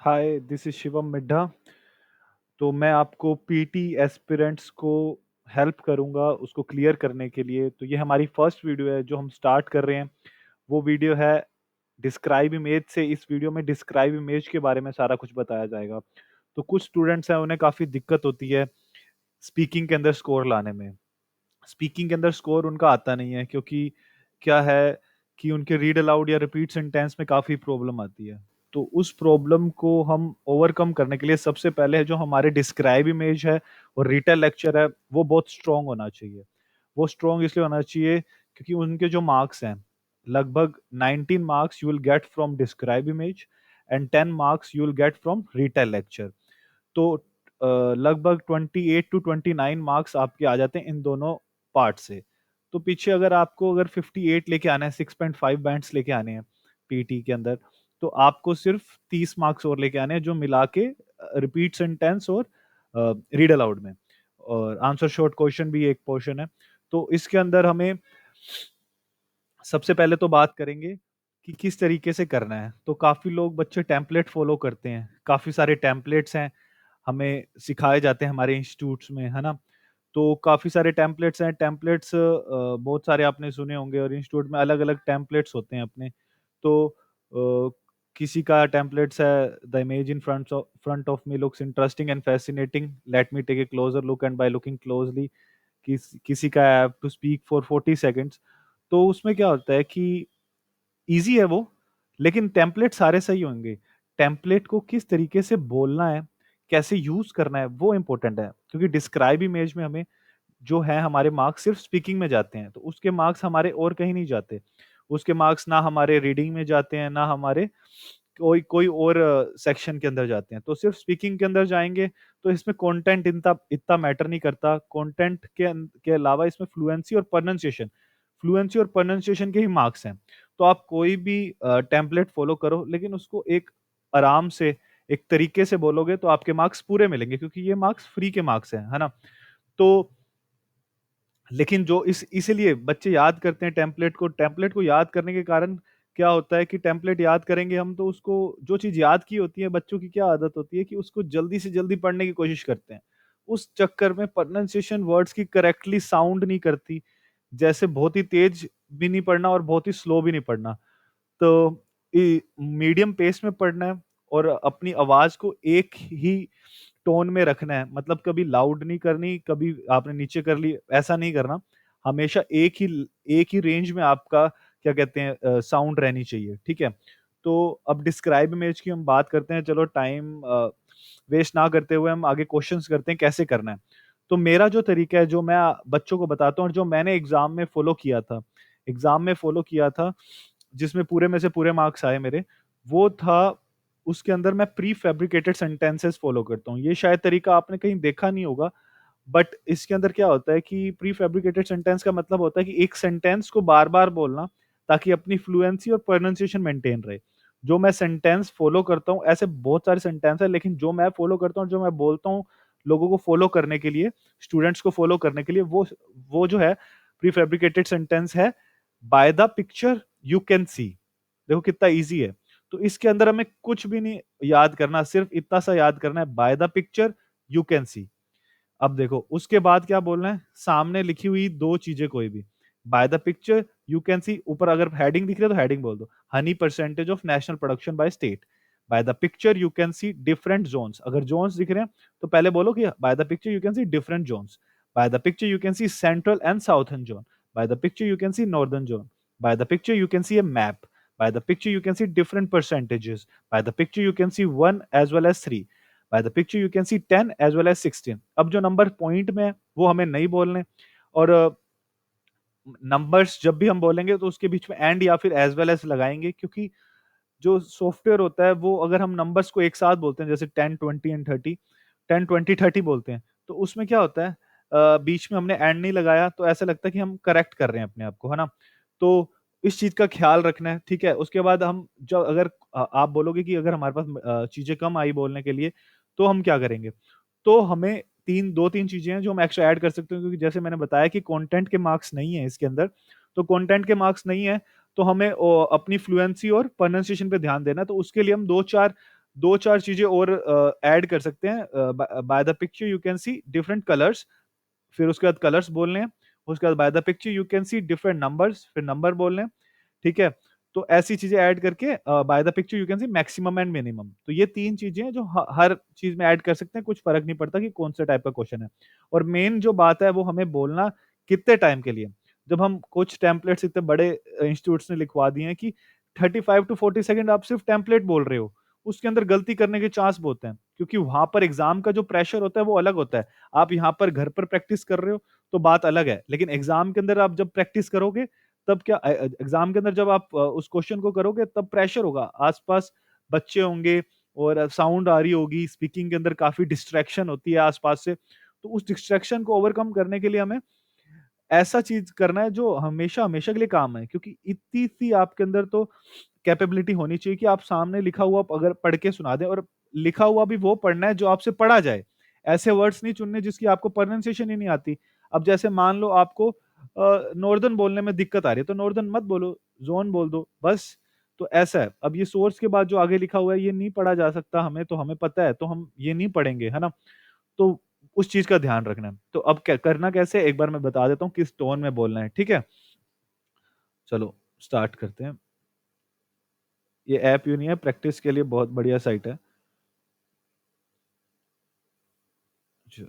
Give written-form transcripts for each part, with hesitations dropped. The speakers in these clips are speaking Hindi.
Hi, this is Shivam Middha. तो मैं आपको पीटी एस्पिरेंट्स को हेल्प करूँगा उसको क्लियर करने के लिए। तो ये हमारी फर्स्ट वीडियो है जो हम स्टार्ट कर रहे हैं। वो वीडियो है डिस्क्राइब इमेज से। इस वीडियो में डिस्क्राइब इमेज के बारे में सारा कुछ बताया जाएगा। तो कुछ स्टूडेंट्स हैं उन्हें काफ़ी दिक्कत होती है स्पीकिंग के अंदर स्कोर लाने में। स्पीकिंग के अंदर स्कोर उनका आता नहीं है क्योंकि क्या है कि उनके रीड अलाउड या रिपीट सेंटेंस में काफ़ी प्रॉब्लम आती है। तो उस प्रॉब्लम को हम ओवरकम करने के लिए सबसे पहले जो हमारे डिस्क्राइब इमेज है और रीटेल लेक्चर है, वो बहुत स्ट्रॉन्ग होना चाहिए। वो स्ट्रॉन्ग इसलिए होना चाहिए क्योंकि उनके जो मार्क्स हैं, लगभग 19 marks you will get from describe image and 10 marks you will get from retail lecture. तो लगभग 28 टू 29 मार्क्स आपके आ जाते हैं इन दोनों पार्ट से। तो पीछे अगर 58 लेके आना है, 6.5 बैंड्स लेके आने हैं पीटी के अंदर, तो आपको सिर्फ 30 मार्क्स और लेके आने हैं जो मिला के रिपीट सेंटेंस और रीड अलाउड में। और आंसर शॉर्ट क्वेश्चन भी एक पोर्शन है। तो इसके अंदर हमें सबसे पहले तो बात करेंगे कि किस तरीके से करना है। तो काफ़ी लोग बच्चे टेम्पलेट फ़ॉलो करते हैं। काफ़ी सारे टेम्पलेट्स हैं, हमें सिखाए जाते हैं हमारे इंस्टीट्यूट्स में, है ना? तो काफ़ी सारे टेम्पलेट्स हैं। टेम्पलेट्स बहुत सारे आपने सुने होंगे और इंस्टीट्यूट में अलग-अलग टेम्पलेट्स होते हैं अपने। तो किसी का टेम्पलेट्स है the image in front of me looks interesting and fascinating, let me take a closer look and by looking closely किसी का है टू स्पीक फॉर 40 सेकंड्स। तो उसमें क्या होता है कि ईज़ी है वो, लेकिन टेम्पलेट सारे सही होंगे। टेम्पलेट को किस तरीके से बोलना है, कैसे यूज़ करना है, वो इम्पोर्टेंट है। क्योंकि डिस्क्राइब इमेज में हमें जो है हमारे मार्क्स सिर्फ़ स्पीकिंग में जाते हैं, तो उसके मार्क्स हमारे और कहीं नहीं जाते। उसके मार्क्स ना हमारे रीडिंग में जाते हैं, ना हमारे कोई कोई और सेक्शन के अंदर जाते हैं। तो सिर्फ़ स्पीकिंग के अंदर जाएँगे, तो इसमें कंटेंट इतना इतना मैटर नहीं करता। कंटेंट के अलावा इसमें फ्लुएंसी और प्रोनंसिएशन के ही मार्क्स हैं। तो आप कोई भी टेम्पलेट फ़ॉलो करो, लेकिन उसको एक आराम से, एक तरीके से बोलोगे तो आपके मार्क्स पूरे मिलेंगे क्योंकि ये मार्क्स फ्री के मार्क्स हैं, है ना? तो लेकिन जो इस इसीलिए बच्चे याद करते हैं टेम्पलेट को याद करने के कारण क्या होता है कि टेम्पलेट याद करेंगे हम तो उसको जो चीज़ याद की होती है बच्चों की क्या आदत होती है कि उसको जल्दी से जल्दी पढ़ने की कोशिश करते हैं। उस चक्कर में प्रोनंसिएशन वर्ड्स की करेक्टली साउंड नहीं करती। जैसे बहुत ही तेज़ भी नहीं पढ़ना और बहुत ही स्लो भी नहीं पढ़ना। तो मीडियम पेस में पढ़ना है और अपनी आवाज़ को एक ही टोन में रखना है। मतलब कभी लाउड नहीं करनी, कभी आपने नीचे कर ली, ऐसा नहीं करना। हमेशा एक ही रेंज में आपका क्या कहते हैं साउंड रहनी चाहिए, ठीक है? तो अब डिस्क्राइब इमेज की हम बात करते हैं। चलो टाइम वेस्ट ना करते हुए हम आगे क्वेश्चंस करते हैं कैसे करना है। तो मेरा जो तरीका है, जो मैं बच्चों को बताता हूँ और जो मैंने एग्ज़ाम में फ़ॉलो किया था, जिसमें पूरे में से पूरे मार्क्स आए मेरे, वो था उसके अंदर मैं प्री फैब्रिकेटेड सेंटेंसेस फ़ॉलो करता हूँ। ये शायद तरीका आपने कहीं देखा नहीं होगा, बट इसके अंदर क्या होता है कि प्री फैब्रिकेटेड सेंटेंस का मतलब होता है कि एक सेंटेंस को बार-बार बोलना ताकि अपनी फ्लुएंसी और प्रोनंसिएशन मेंटेन रहे। जो मैं सेंटेंस फ़ॉलो करता हूँ, ऐसे बहुत सारे सेंटेंस हैं, लेकिन जो मैं फ़ॉलो करता हूँ, जो मैं बोलता हूँ लोगों को फ़ॉलो करने के लिए, स्टूडेंट्स को फ़ॉलो करने के लिए, वो जो है प्री फैब्रिकेटेड सेंटेंस है, by the picture you can see. देखो कितना ईज़ी है। तो इसके अंदर हमें कुछ भी नहीं याद करना, सिर्फ़ इतना सा याद करना है, by the picture you can see. अब देखो उसके बाद क्या बोलना है, सामने लिखी हुई 2 चीज़ें कोई भी। By the picture you can see, ऊपर अगर हेडिंग दिख रही है तो हेडिंग बोल दो। Honey percentage of national production by state. By the picture you can see different zones, अगर ज़ोन्स दिख रहे हैं तो पहले बोलो कि by the picture you can see different zones. By the picture you can C central and southern zone. By the picture you can see northern zone. By the picture you can see a map. By the picture you can see different percentages. By the picture you can see 1 as well as 3. By the picture you can see 10 as well as 16. अब जो नंबर पॉइंट में है वो हमें नहीं बोलने। और नंबर्स जब भी हम बोलेंगे तो उसके बीच में एंड या फिर एज वेल एज लगाएंगे, क्योंकि जो सॉफ्टवेयर होता है वो अगर हम नंबर्स को एक साथ बोलते हैं जैसे 10 20 एंड 30, 10 20 30 बोलते हैं, तो उसमें क्या होता है बीच में हमने एंड नहीं लगाया तो ऐसा लगता है कि हम करेक्ट कर रहे हैं अपने आप को, है ना? तो इस चीज़ का ख़्याल रखना है, ठीक है? उसके बाद हम जो अगर आप बोलोगे कि अगर हमारे पास चीज़ें कम आई बोलने के लिए, तो हम क्या करेंगे? तो हमें 2-3 चीज़ें हैं जो हम एक्स्ट्रा ऐड कर सकते हैं, क्योंकि जैसे मैंने बताया कि कंटेंट के मार्क्स नहीं है इसके अंदर, तो कंटेंट के मार्क्स नहीं है, तो हमें अपनी फ्लुएंसी और प्रोनंसिएशन पे ध्यान देना है। तो उसके लिए हम 2-4 2-4 चीज़ें और ऐड कर सकते हैं। By the picture you can see different colours, फिर उसके बाद कलर्स बोलने हैं, उसके बाद by the picture you can see different numbers, फिर नंबर बोलने हैं, ठीक है? तो ऐसी चीज़ें ऐड करके by the picture you can see maximum and minimum. तो ये 3 चीज़ें हैं जो हर चीज़ में ऐड कर सकते हैं, कुछ फ़र्क नहीं पड़ता कि कौन-से टाइप का क्वेश्चन है। और मेन जो बात है वो हमें बोलना कितने टाइम के लिए। जब हम कुछ टेम्पलेट्स इतने बड़े इंस्टीट्यूट्स ने लिखवा दिए हैं कि 35 टू 40 सेकंड आप सिर्फ टेम्पलेट बोल रहे हो, उसके अंदर गलती करने के चांस बहुत हैं, क्योंकि वहाँ पर एग्ज़ाम का जो प्रेशर होता है वो अलग होता है। आप यहाँ पर घर पर प्रैक्टिस कर रहे हो तो बात अलग है, लेकिन एग्ज़ाम के अंदर आप जब प्रैक्टिस करोगे तब क्या एग्ज़ाम के अंदर जब आप उस क्वेश्चन को करोगे तब प्रेशर होगा, आस-पास बच्चे होंगे और साउंड आ रही होगी, स्पीकिंग के अंदर काफ़ी डिस्ट्रैक्शन होती है आस-पास से। तो उस डिस्ट्रैक्शन को ओवरकम करने के लिए हमें ऐसा चीज़ करना है जो हमेशा-हमेशा के लिए काम आए, क्योंकि इतनी-सी आपके अंदर तो कैपेबिलिटी होनी चाहिए कि आप सामने लिखा हुआ अगर पढ़ के सुना दें, और लिखा हुआ भी वो पढ़ना है जो आपसे पढ़ा जाए। ऐसे वर्ड्स नहीं चुनने जिसकी आपको प्रोनंसिएशन ही नहीं आती। अब जैसे मान लो आपको नॉर्दर्न बोलने में दिक्कत आ रही है, तो नॉर्दर्न मत बोलो, ज़ोन बोल दो, बस। तो ऐसा है। अब ये सोर्स के बाद जो आगे लिखा हुआ है ये नहीं पढ़ा जा सकता हमें, तो हमें पता है, तो हम ये नहीं पढ़ेंगे, है ना? तो उस चीज़ का ध्यान रखना है। तो अब क्या करना कैसे है, एक बार मैं बता देता हूँ किस टोन में बोलना है, ठीक है? चलो स्टार्ट करते हैं। ये ऐप यूँ नहीं है, प्रैक्टिस के लिए बहुत बढ़िया साइट है। ज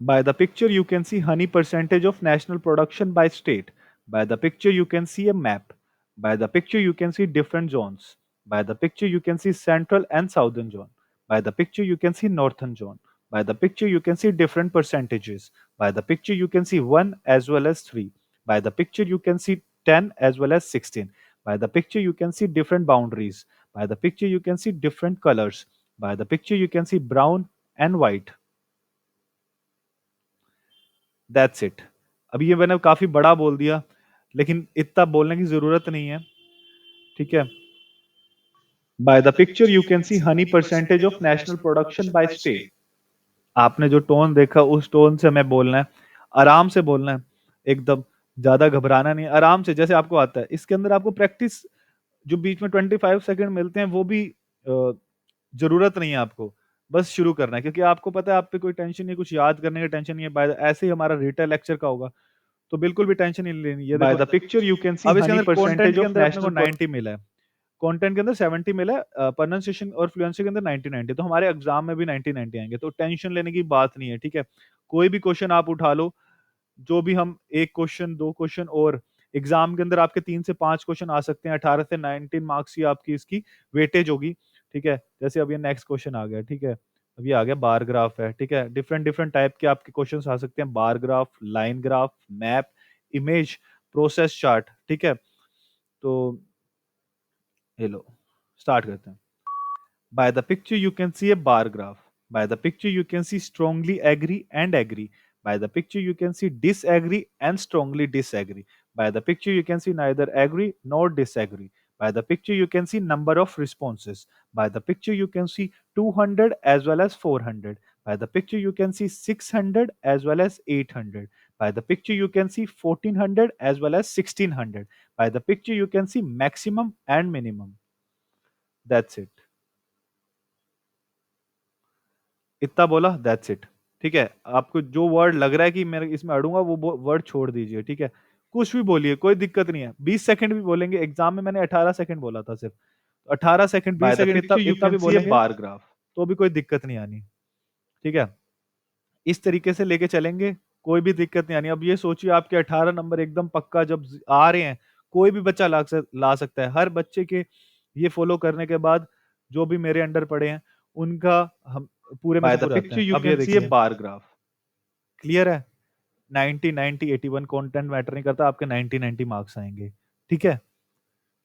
By the picture, you can see honey percentage of national production by state. By the picture, you can see a map. By the picture, you can see different zones. By the picture, you can see central and southern zone. By the picture, you can see northern zone. By the picture, you can see different percentages. By the picture, you can see 1 as well as 3. By the picture, you can see 10 as well as 16. By the picture, you can see different boundaries. By the picture, you can see different colors. By the picture, you can see brown and white. That's it. अब ये मैंने काफ़ी बड़ा बोल दिया, लेकिन इतना बोलने की ज़रूरत नहीं है, ठीक है? By the picture you can see Honey percentage of national production by state. आपने जो टोन देखा उस टोन से हमें बोलना है, आराम से बोलना है, एकदम ज़्यादा घबराना नहीं है, आराम से जैसे आपको आता है। इसके अंदर आपको प्रैक्टिस जो बीच में 25 सेकंड मिलते हैं वो भी ज़रूरत नहीं है आपको, बस शुरू करना है, क्योंकि आपको पता है आप पे कोई टेंशन नहीं है, कुछ याद करने का टेंशन नहीं है, बाय द ऐसे ही हमारा रिटन लेक्चर का होगा। तो बिल्कुल भी टेंशन नहीं लेनी। ये By देखो, the picture, you can see अब इसके honey अंदर कंटेंट percentage के of अंदर अपने को national 90 मिला है, कंटेंट के अंदर 70 मिला है, प्रोनंसिएशन और फ्लुएंसी के अंदर 90-90, तो हमारे एग्जाम में भी 90-90 आएँगे, तो टेंशन लेने की बात नहीं है, ठीक है? कोई भी क्वेश्चन आप उठा लो, जो भी हम 1 क्वेश्चन, 2 क्वेश्चन, और एग्ज़ाम के अंदर आपके 3 से 5 क्वेश्चन आ सकते हैं, 18 से 19 मार्क्स की आपकी इसकी वेटेज होगी, ठीक है? जैसे अब ये नेक्स्ट क्वेश्चन आ गया, ठीक है? अब ये आ गया बार ग्राफ है, ठीक है? डिफरेंट टाइप के आपके क्वेश्चन्स आ सकते हैं, bar graph, line graph, map, image, process chart, ठीक है? तो ये लो, स्टार्ट करते हैं। By the picture, you can see a bar graph. By the picture, you can see strongly agree and agree. By the picture, you can see disagree and strongly disagree. By the picture, you can see neither agree nor disagree. By the picture, you can see number of responses. By the picture, you can see 200 as well as 400. By the picture, you can see 600 as well as 800. By the picture, you can see 1400 as well as 1600. By the picture, you can see maximum and minimum. That's it. इतना बोला, दैट्स इट, ठीक है? आपको जो वर्ड लग रहा है कि मैं इसमें अड़ूँगा वो वर्ड छोड़ दीजिए, ठीक है? कुछ भी बोलिए, कोई दिक्कत नहीं है। 20 सेकंड भी बोलेंगे, एग्ज़ाम में मैंने 18 सेकंड बोला था सिर्फ। 18 सेकंड, by 20 the सेकंड इतना picture, you इतना can भी see a बोलेंगे, bar graph. तो भी कोई दिक्कत नहीं आनी, ठीक है? इस तरीके से लेके चलेंगे, कोई भी दिक्कत नहीं आनी। अब ये सोचिए आपके 18 नंबर एकदम पक्का जब आ रहे हैं, कोई भी बच्चा ला सकता है। हर बच्चे के ये फ़ॉलो करने के बाद जो भी मेरे अंडर पढ़े हैं, उनका हम पूरे में By से the पूरे आते picture, हैं। you अब ये can see a देखिए, bar graph. क्लियर है? 90, 90, 81 कंटेंट मैटर नहीं करता, आपके 90, 90 मार्क्स आएँगे, ठीक है?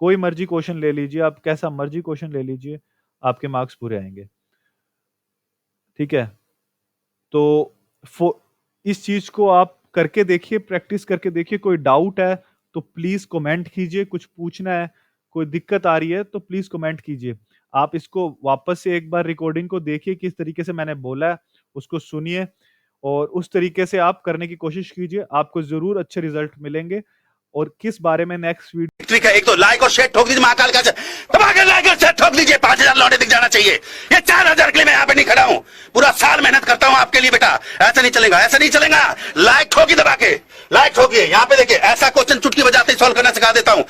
कोई मर्ज़ी क्वेश्चन ले लीजिए आप, कैसा मर्ज़ी क्वेश्चन ले लीजिए, आपके मार्क्स पूरे आएँगे, ठीक है? तो फो इस चीज़ को आप करके देखिए, प्रैक्टिस करके देखिए, कोई डाउट है तो प्लीज़ कमेंट कीजिए, कुछ पूछना है, कोई दिक्कत आ रही है तो प्लीज़ कमेंट कीजिए। आप इसको वापस से एक बार रिकॉर्डिंग को देखिए किस तरीके से मैंने बोला है, उसको सुनिए और उस तरीके से आप करने की कोशिश कीजिए, आपको ज़रूर अच्छे रिज़ल्ट मिलेंगे। और किस बारे में नेक्स्ट वीडियो। ठीक है, एक तो लाइक और शेयर ठोक दीजिए, महाकाल का दबाकर लाइक और शेयर ठोक दीजिए, 5000 लौटे दिख जाना चाहिए। ये 4000 के लिए मैं यहाँ पे नहीं खड़ा हूँ, पूरा साल मेहनत करता हूँ आपके लिए बेटा। ऐसा नहीं चलेगा, ऐसा नहीं चलेगा। लाइक ठोकी दबा के, लाइक ठोकिए। यहाँ पे देखिए, ऐसा क्वेश्चन चुटकी बजाते ही सॉल्व करना सिखा देता हूँ।